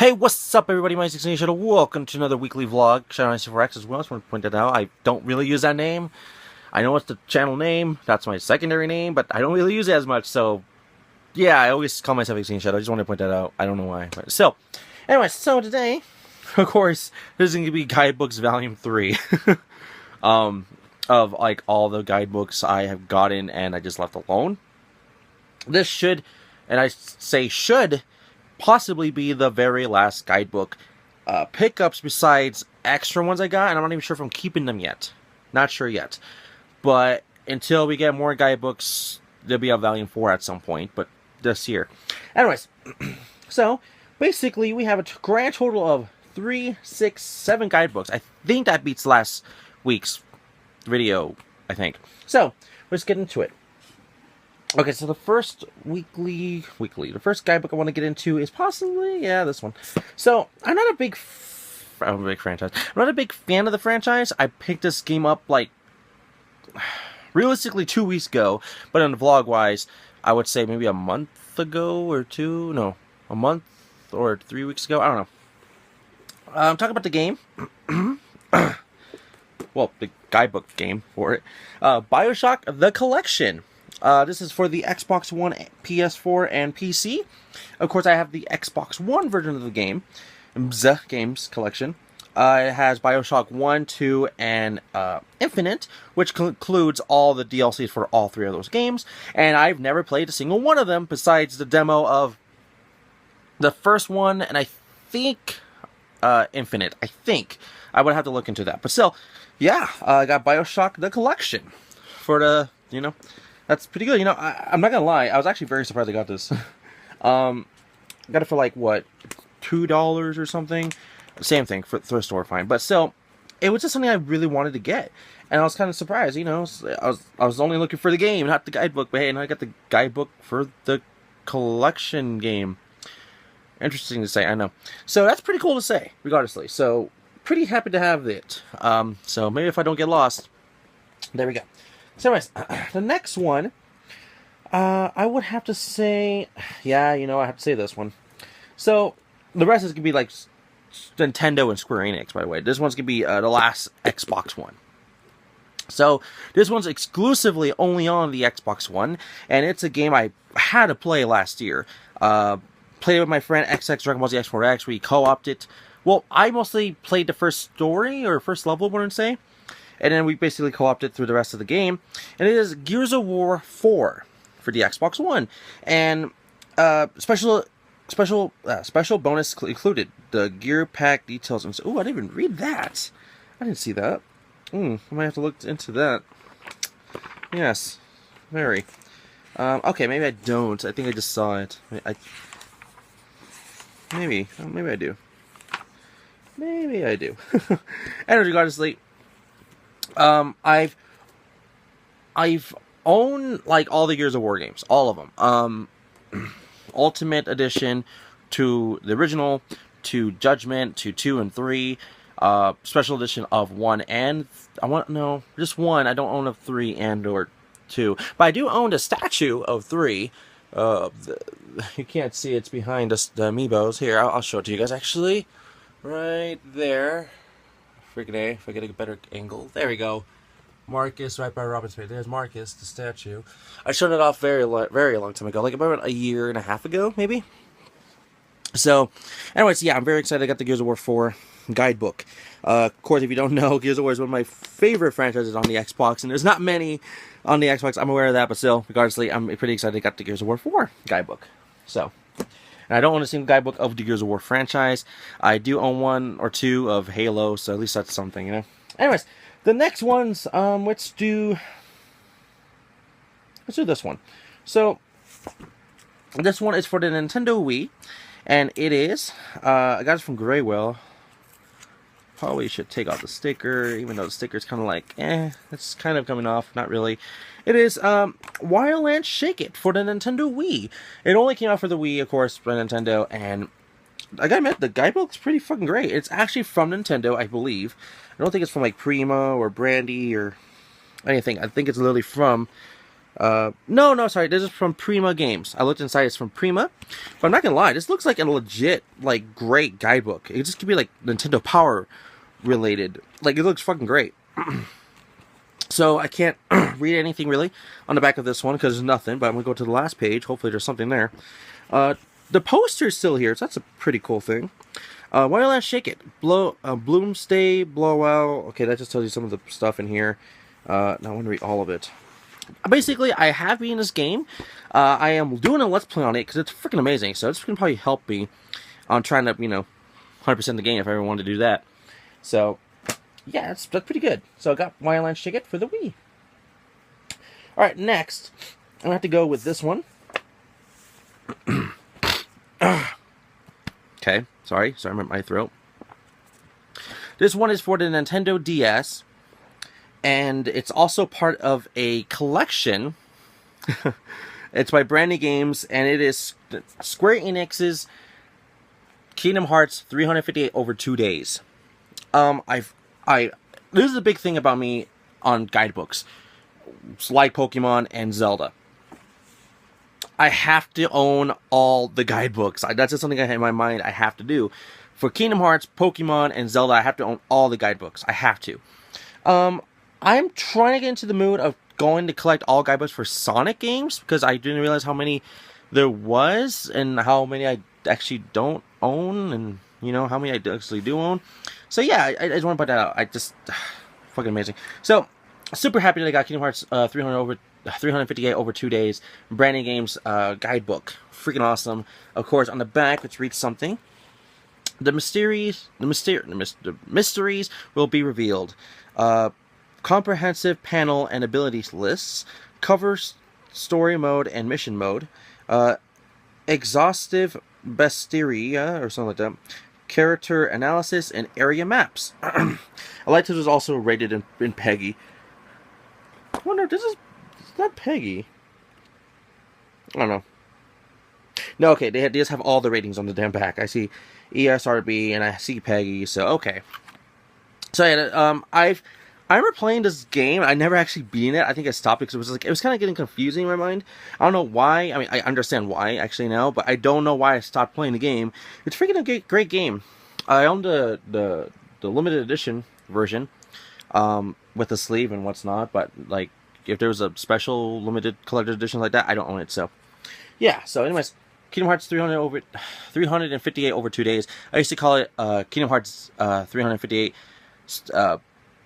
Hey, what's up, everybody? My 16 Shadow. Welcome to another weekly vlog. Shadow94X as well. I just want to point that out. I don't really use that name. I know it's the channel name. That's my secondary name, but I don't really use it as much. So, yeah, I always call myself 16 Shadow. I just want to point that out. I don't know why. But so, anyway, so today, of course, this is going to be Guidebooks Volume 3. Of, like, all the guidebooks I have gotten and I just left alone. This should, and I say should, possibly be the very last guidebook pickups besides extra ones I got, and I'm not even sure if I'm keeping them yet. Not sure yet. But until we get more guidebooks, there'll be a volume 4 at some point, but this year. Anyways, so basically we have a grand total of 3, 6, 7 guidebooks. I think that beats last week's video, I think. So, let's get into it. Okay, so the first the first guidebook I want to get into is possibly, this one. So, I'm not a big franchise. I'm not a big fan of the franchise. I picked this game up, like, realistically 2 weeks ago, but on the vlog-wise, I would say maybe a month ago or two. No, a month or 3 weeks ago. I don't know. I'm talking about the game. Well, the guidebook game for it. BioShock The Collection. This is for the Xbox One, PS4, and PC. Of course, I have the Xbox One version of the game, the Games Collection. It has BioShock 1, 2, and Infinite, which includes all the DLCs for all 3 of those games. And I've never played a single one of them besides the demo of the first one, and I think Infinite. I think. I would have to look into that. But still, yeah, I got BioShock The Collection for the, that's pretty good. I'm not gonna lie, I was actually very surprised I got this. Got it for like, what, $2 or something? Same thing, for thrift store, fine. But still, it was just something I really wanted to get. And I was kind of surprised, I was only looking for the game, not the guidebook. But hey, and I got the guidebook for the collection game. Interesting to say, I know. So that's pretty cool to say, regardlessly. So, pretty happy to have it. So maybe if I don't get lost. There we go. So anyways, the next one, I would have to say, I have to say this one. So, the rest is going to be like Nintendo and Square Enix, by the way. This one's going to be the last Xbox One. So, this one's exclusively only on the Xbox One, and it's a game I had to play last year. Played it with my friend XX Dragon Ball Z X4X. We co-opted it. Well, I mostly played the first story, or first level, I want to say. And then we basically co-opted through the rest of the game. And it is Gears of War 4 for the Xbox One. And special bonus included. The gear pack details. And oh, I didn't even read that. I didn't see that. I might have to look into that. Yes. Very. Okay, maybe I don't. I think I just saw it. Maybe I do. Maybe I do. And regardlessly, I've owned like all the Gears of War games, all of them. Ultimate Edition to the original, to Judgment, to 2 and 3, Special Edition of 1 and just 1. I don't own a 3 and or 2, but I do own the statue of 3. You can't see it's behind us, the amiibos. Here, I'll show it to you guys. Actually, right there. Freaking A, if I get a better angle. There we go. Marcus, right by Robin's face. There's Marcus, the statue. I showed it off very long time ago, like about a year and a half ago, maybe. So, anyways, yeah, I'm very excited. I got the Gears of War 4 guidebook. Of course, if you don't know, Gears of War is one of my favorite franchises on the Xbox, and there's not many on the Xbox. I'm aware of that, but still, regardlessly, I'm pretty excited I got the Gears of War 4 guidebook. So, and I don't own a single guidebook of the Gears of War franchise. I do own 1 or 2 of Halo, so at least that's something, Anyways, the next ones, let's do this one. So, this one is for the Nintendo Wii, and it is, I got it from Graywell. Probably should take off the sticker, even though the sticker's kind of like, it's kind of coming off, not really. It is, Wildlands Shake It for the Nintendo Wii. It only came out for the Wii, of course, for Nintendo, and I gotta admit, the guidebook's pretty fucking great. It's actually from Nintendo, I believe. I don't think it's from, like, Prima or Brandy or anything. I think it's literally from No, sorry. This is from Prima Games. I looked inside. It's from Prima. But I'm not gonna lie. This looks like a legit, like, great guidebook. It just could be, like, Nintendo Power related. Like, it looks fucking great. So I can't read anything really on the back of this one because there's nothing. But I'm gonna go to the last page. Hopefully there's something there. The poster is still here, so that's a pretty cool thing. Why don't I shake it? Bloom stay, blow out. Okay, that just tells you some of the stuff in here. Now I want to read all of it. Basically, I have beaten this game. I am doing a Let's Play on it because it's freaking amazing. So it's going to probably help me on trying to, 100% the game if I ever wanted to do that. So, yeah, that's pretty good. So I got Wildlands Ticket for the Wii. Alright, next, I'm going to have to go with this one. Okay, sorry, my throat. This one is for the Nintendo DS. And it's also part of a collection. It's by Brandy Games, and it is Square Enix's Kingdom Hearts 358 over 2 days. This is a big thing about me on guidebooks, like Pokemon and Zelda. I have to own all the guidebooks. That's just something I have in my mind I have to do. For Kingdom Hearts, Pokemon, and Zelda, I have to own all the guidebooks. I have to. I'm trying to get into the mood of going to collect all guidebooks for Sonic games, because I didn't realize how many there was, and how many I actually don't own, and, how many I actually do own. So yeah, I just want to put that out. Fucking amazing. So, super happy that I got Kingdom Hearts 358 over 2 days. Brandy Games guidebook. Freaking awesome. Of course, on the back, which reads something. The mysteries will be revealed. Comprehensive panel and abilities lists, covers story mode and mission mode, exhaustive bestiaria or something like that, character analysis, and area maps. I like this was also rated in PEGI. I wonder if this is not PEGI. I don't know. No, okay, they just have all the ratings on the damn back. I see ESRB and I see PEGI, so okay. So yeah, I remember playing this game. I never actually beaten it. I think I stopped because it was kind of getting confusing in my mind. I don't know why. I mean, I understand why actually now, but I don't know why I stopped playing the game. It's freaking a great game. I own the limited edition version, with the sleeve and what's not. But like, if there was a special limited collector's edition like that, I don't own it. So yeah. So anyways, Kingdom Hearts 358 over 2 days. I used to call it Kingdom Hearts 358.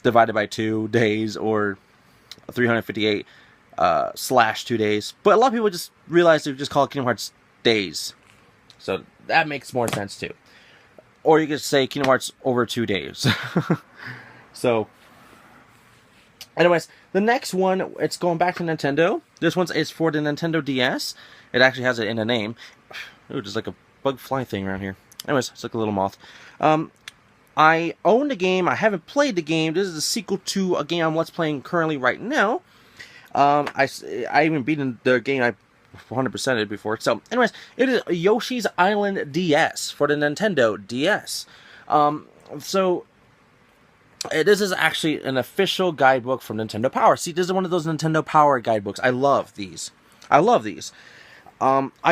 Divided by 2 days, or 358 slash 2 days. But a lot of people just realize they just call it Kingdom Hearts days. So that makes more sense too. Or you could say Kingdom Hearts over 2 days. So, anyways, the next one, it's going back to Nintendo. This one is for the Nintendo DS. It actually has it in the name. Ooh, just like a bug fly thing around here. Anyways, it's like a little moth. I own the game. I haven't played the game. This is a sequel to a game I'm Let's Playing currently right now. I even beaten the game. I 100%ed before. So, anyways, it is Yoshi's Island DS for the Nintendo DS. So, this is actually an official guidebook from Nintendo Power. See, this is one of those Nintendo Power guidebooks. I love these. I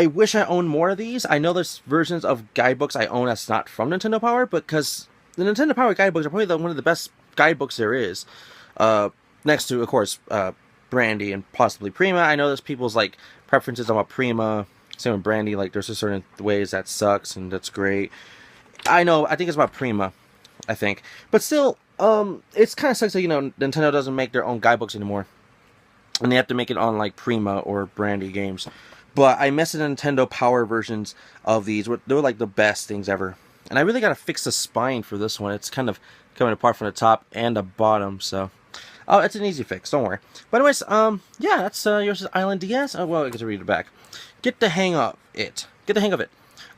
wish I owned more of these. I know there's versions of guidebooks I own that's not from Nintendo Power, because the Nintendo Power guidebooks are probably one of the best guidebooks there is. Next to, of course, Brandy and possibly Prima. I know there's people's like preferences about Prima. Same with Brandy. Like, there's just certain ways that sucks and that's great. I know. I think it's about Prima. I think, but still, it's kind of sucks that Nintendo doesn't make their own guidebooks anymore, and they have to make it on like Prima or Brandy games. But I miss the Nintendo Power versions of these. They're like the best things ever. And I really got to fix the spine for this one. It's kind of coming apart from the top and the bottom. So, it's an easy fix. Don't worry. But anyways, yeah, that's Yoshi's Island DS. Oh, well, I get to read it back. Get the hang of it.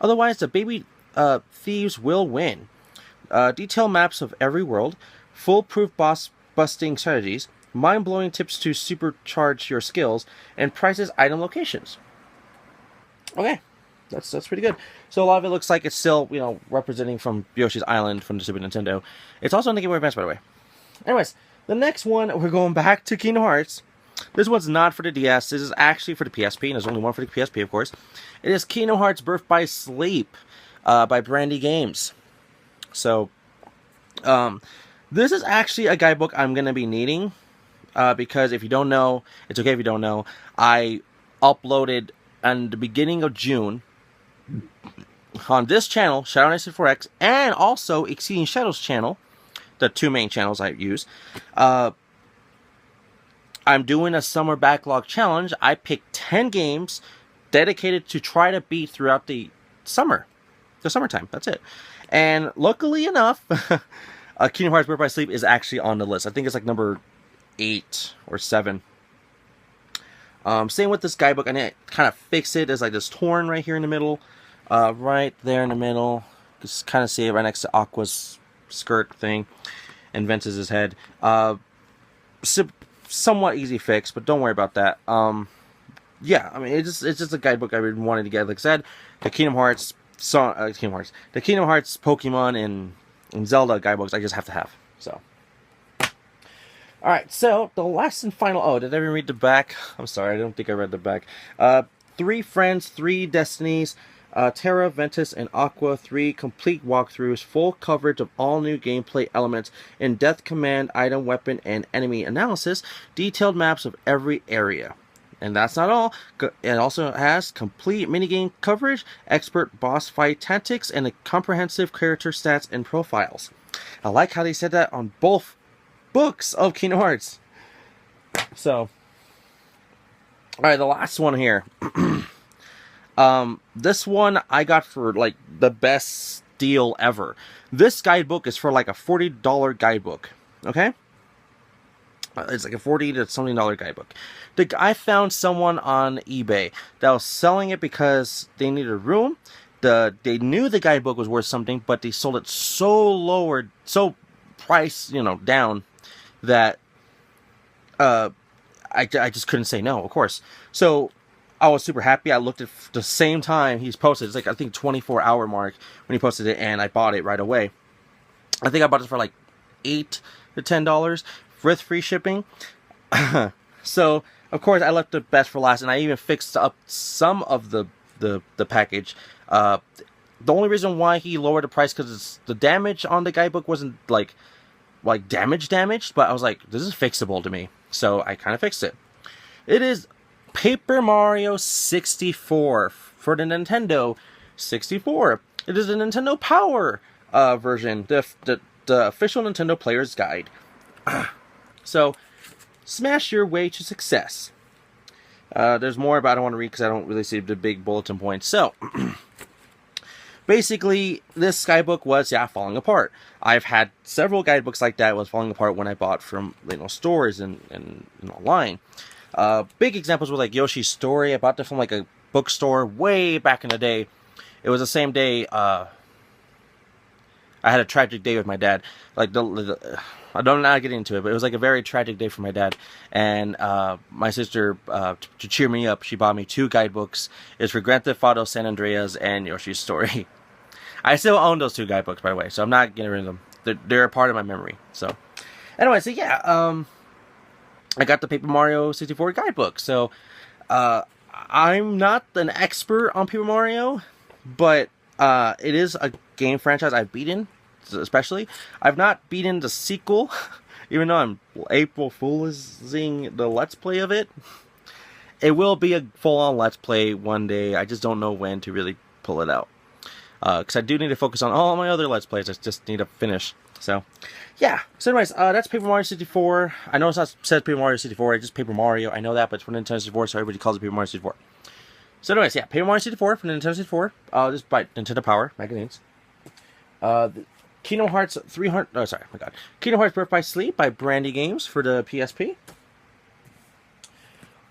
Otherwise, the baby thieves will win. Detailed maps of every world. Foolproof boss-busting strategies. Mind-blowing tips to supercharge your skills. And prices, item locations. Okay, that's pretty good. So a lot of it looks like it's still, representing from Yoshi's Island from the Super Nintendo. It's also on the Game Boy Advance, by the way. Anyways, the next one, we're going back to Kingdom Hearts. This one's not for the DS. This is actually for the PSP, and there's only one for the PSP, of course. It is Kingdom Hearts Birth by Sleep by Brandy Games. So, this is actually a guidebook I'm going to be needing because if you don't know, it's okay if you don't know, I uploaded in the beginning of June on this channel, Shadow94X, and also Exceeding Shadows channel, the two main channels I use. I'm doing a summer backlog challenge. I picked 10 games dedicated to try to beat throughout the summertime. That's it. And luckily enough, Kingdom Hearts Birth by Sleep is actually on the list. I think it's like number 8 or 7. Same with this guidebook. I need to kind of fix it. There's like this torn right here in the middle. Right there in the middle. Just kind of see it right next to Aqua's skirt thing. And Ventus's head. Somewhat easy fix, but don't worry about that. Yeah, I mean, it's just a guidebook I've been wanting to get. Like I said, the Kingdom Hearts, the Kingdom Hearts, Pokemon, and Zelda guidebooks I just have to have. So, all right. So the last and final. Oh, did I even read the back? I'm sorry, I don't think I read the back. 3 Friends, 3 Destinies. Terra, Ventus, and Aqua, 3 complete walkthroughs, full coverage of all new gameplay elements, in-depth command, item, weapon, and enemy analysis, detailed maps of every area. And that's not all. It also has complete minigame coverage, expert boss fight tactics, and a comprehensive character stats and profiles. I like how they said that on both books of Kingdom Hearts. So, alright, the last one here. This one I got for like the best deal ever. This guidebook is for like a $40 guidebook. Okay? It's like a $40 to something guidebook. I found someone on eBay that was selling it because they needed room. They knew the guidebook was worth something, but they sold it so price, down that I just couldn't say no, of course. So I was super happy. I looked at the same time he's posted. It's like, I think, 24-hour mark when he posted it, and I bought it right away. I think I bought it for like $8 to $10 with free shipping. So, of course, I left the best for last, and I even fixed up some of the package. The only reason why he lowered the price because the damage on the guidebook wasn't like damaged, but I was like, this is fixable to me. So I kind of fixed it. It is Paper Mario 64 for the Nintendo 64. It is the Nintendo Power version, the official Nintendo Player's Guide. So, smash your way to success. There's more, but I don't want to read because I don't really see the big bulletin points. So, basically, this guidebook was, falling apart. I've had several guidebooks like that was falling apart when I bought from stores and online. Big examples were like Yoshi's Story. I bought that from like a bookstore way back in the day. It was the same day I had a tragic day with my dad. Like I don't not get into it, but it was like a very tragic day for my dad. And my sister, to cheer me up, she bought me 2 guidebooks. It's for Grand Theft Auto San Andreas and Yoshi's Story. I still own those 2 guidebooks, by the way, so I'm not getting rid of them. They're a part of my memory. So, anyway, so yeah, I got the Paper Mario 64 guidebook. So, I'm not an expert on Paper Mario, but it is a game franchise I've beaten, especially. I've not beaten the sequel, even though I'm April Foolsing the Let's Play of it. It will be a full-on Let's Play one day. I just don't know when to really pull it out. Because I do need to focus on all my other Let's Plays. I just need to finish. So, yeah. So anyways, that's Paper Mario 64. I know it's not says Paper Mario 64. It's just Paper Mario. I know that, but it's for Nintendo 64, so everybody calls it Paper Mario 64. So anyways, yeah, Paper Mario 64 for Nintendo 64. This is by Nintendo Power magazines. Kingdom Hearts 300. Oh, sorry, my God. Kingdom Hearts Birth by Sleep by Brandy Games for the PSP.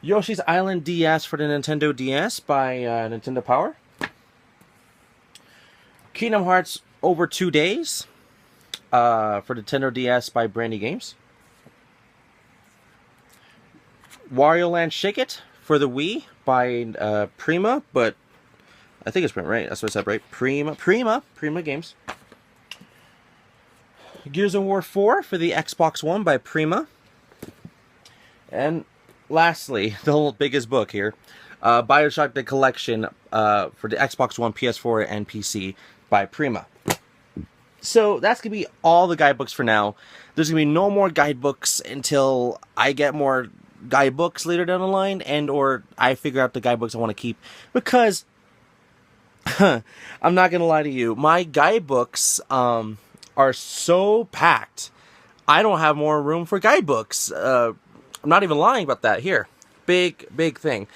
Yoshi's Island DS for the Nintendo DS by Nintendo Power. Kingdom Hearts Over 2 Days for Nintendo DS by Brandy Games. Wario Land Shake It for the Wii by Prima, but I think it's Prima, right? That's what I said, right? Prima Games. Gears of War 4 for the Xbox One by Prima. And lastly, the whole biggest book here, Bioshock the Collection for the Xbox One, PS4, and PC by Prima. So that's going to be all the guidebooks for now. There's going to be no more guidebooks until I get more guidebooks later down the line, and or I figure out the guidebooks I want to keep. Because, I'm not going to lie to you, my guidebooks are so packed, I don't have more room for guidebooks. I'm not even lying about that. Here, big thing.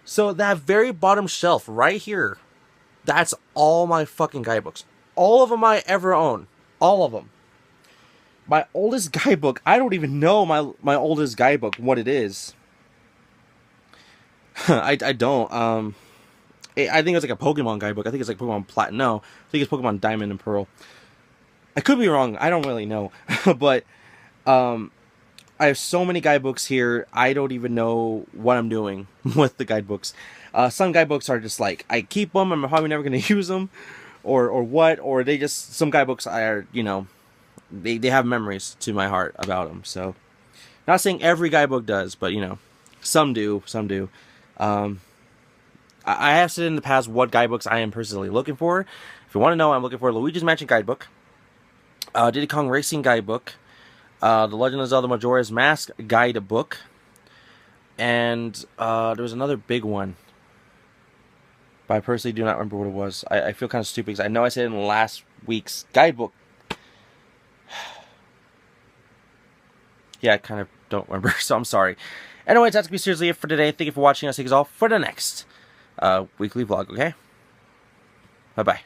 So that very bottom shelf right here, that's all my fucking guidebooks. All of them I ever own. All of them. My oldest guidebook, I don't even know my oldest guidebook, what it is. I don't. I think it's like a Pokemon guidebook. I think it's like Pokemon Platinum. No, I think it's Pokemon Diamond and Pearl. I could be wrong. I don't really know. But I have so many guidebooks here, I don't even know what I'm doing with the guidebooks. Some guidebooks are just like, I keep them, I'm probably never going to use them. Or what, or they just, some guidebooks are, you know, they have memories to my heart about them. So, not saying every guidebook does, but, you know, some do. I have said in the past what guidebooks I am personally looking for. If you want to know, I'm looking for Luigi's Mansion guidebook, Diddy Kong Racing guidebook, The Legend of Zelda Majora's Mask guidebook, and there was another big one, but I personally do not remember what it was. I feel kind of stupid because I know I said it in last week's guidebook. Yeah, I kind of don't remember, so I'm sorry. Anyways, that's going to be seriously it for today. Thank you for watching. I'll see you all for the next weekly vlog, okay? Bye-bye.